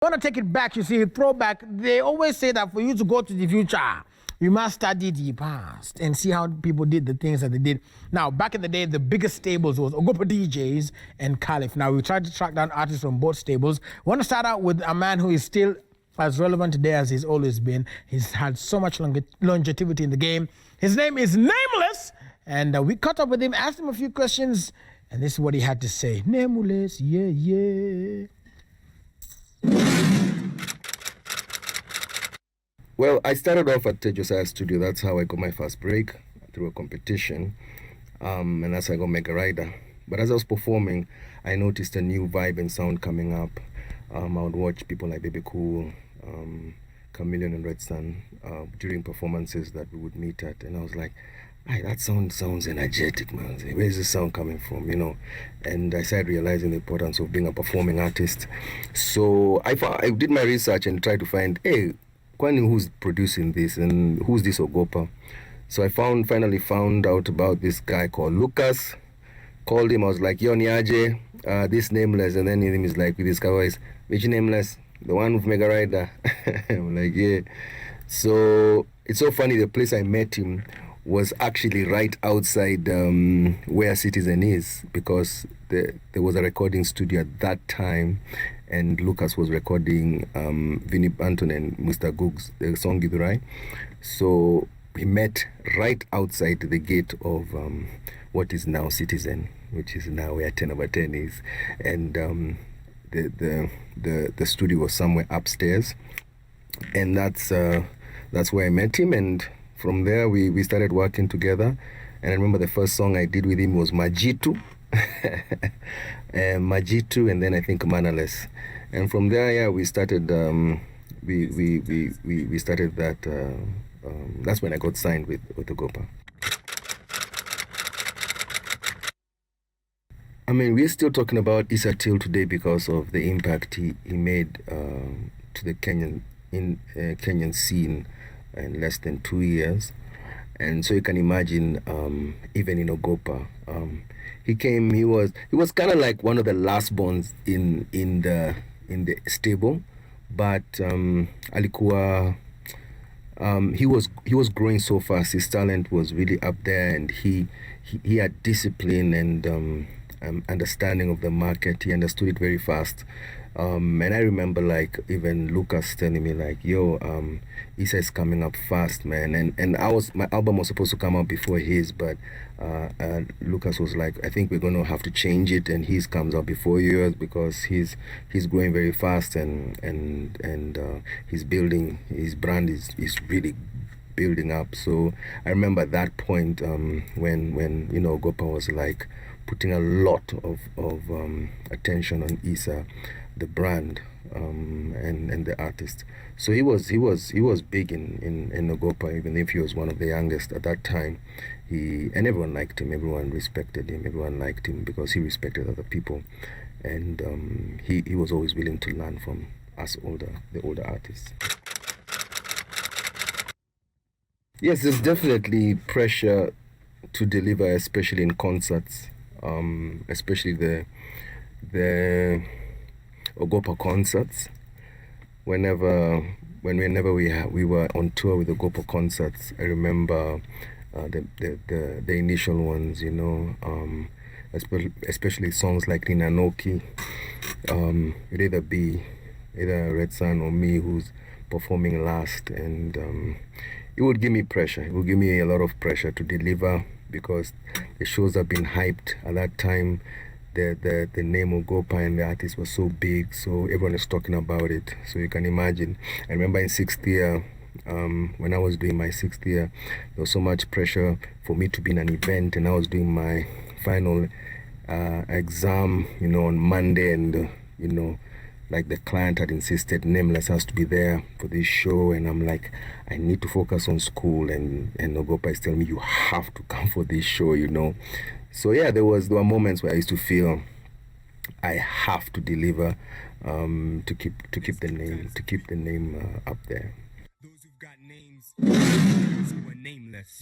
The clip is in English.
I want to take it back. You see, Throwback, they always say that for you to go to the future, you must study the past and see how people did the things that they did. Now, back in the day, the biggest stables was Ogopa DJs and Caliph. Now, we tried to track down artists from both stables. We want to start out with a man who is still as relevant today as he's always been. He's had so much longevity in the game. His name is Nameless, and we caught up with him, asked him a few questions, and this is what he had to say. Nameless, yeah, yeah. Well, I started off at Josiah Studio. That's how I got my first break, through a competition. And that's how I got Mega Rider. But as I was performing, I noticed a new vibe and sound coming up. I would watch people like Baby Cool, Chameleon and Red Sun during performances that we would meet at. And I was like, that sounds energetic, man. Where's this sound coming from, you know? And I started realizing the importance of being a performing artist. So I did my research and tried to find, hey, Kwani, who's producing this and who's this Ogopa? So I finally found out about this guy called Lucas. Called him, I was like, yo, Niaje, this Nameless. And then him is like, we discovered, which Nameless? The one with Mega Rider. I'm like, yeah. So it's so funny, the place I met him was actually right outside where Citizen is, because there was a recording studio at that time, and Lucas was recording Vinnie Banton and Mr. Googs, the song Gidurai. So we met right outside the gate of what is now Citizen, which is now where 10/10 is, and the studio was somewhere upstairs, and that's where I met him. And from there, we started working together. And I remember the first song I did with him was Majitu. Majitu, and then I think Nameless. And from there, yeah, we started, we started that, that's when I got signed with Ogopa. I mean, we're still talking about Issa till today because of the impact he made to the Kenyan scene in less than 2 years. And so you can imagine, even in Ogopa, he was kind of like one of the last borns in the stable, but alikuwa he was growing so fast. His talent was really up there, and he had discipline and understanding of the market. He understood it very fast. And I remember, like, even Lucas telling me, like, yo, Issa is coming up fast, man. And my album was supposed to come out before his, but Lucas was like, I think we're going to have to change it, and his comes out before yours, because he's growing very fast, and he's building, his brand is really building up. So I remember at that point when you know, Ogopa was like putting a lot of attention on Issa, the brand, and the artist. So he was big in Ogopa, even if he was one of the youngest at that time. And everyone liked him, everyone respected him, everyone liked him because he respected other people, and he was always willing to learn from us the older artists. Yes, there's definitely pressure to deliver, especially in concerts, especially the Ogopa concerts. Whenever we were on tour with Ogopa concerts, I remember the initial ones, you know, especially songs like Ninanoki. It'd either be Red Sun or me who's performing last, and it would give me pressure. It would give me a lot of pressure to deliver, because the shows have been hyped at that time. The name Ogopa and the artist was so big, so everyone is talking about it. So you can imagine. I remember in 6th year, when I was doing my 6th year, there was so much pressure for me to be in an event, and I was doing my final exam, you know, on Monday, and you know, like, the client had insisted Nameless has to be there for this show, and I'm like, I need to focus on school, and Ogopa is telling me, you have to come for this show, you know. So yeah, there were moments where I used to feel I have to deliver, to keep the name up there. Those who've got names, who are nameless.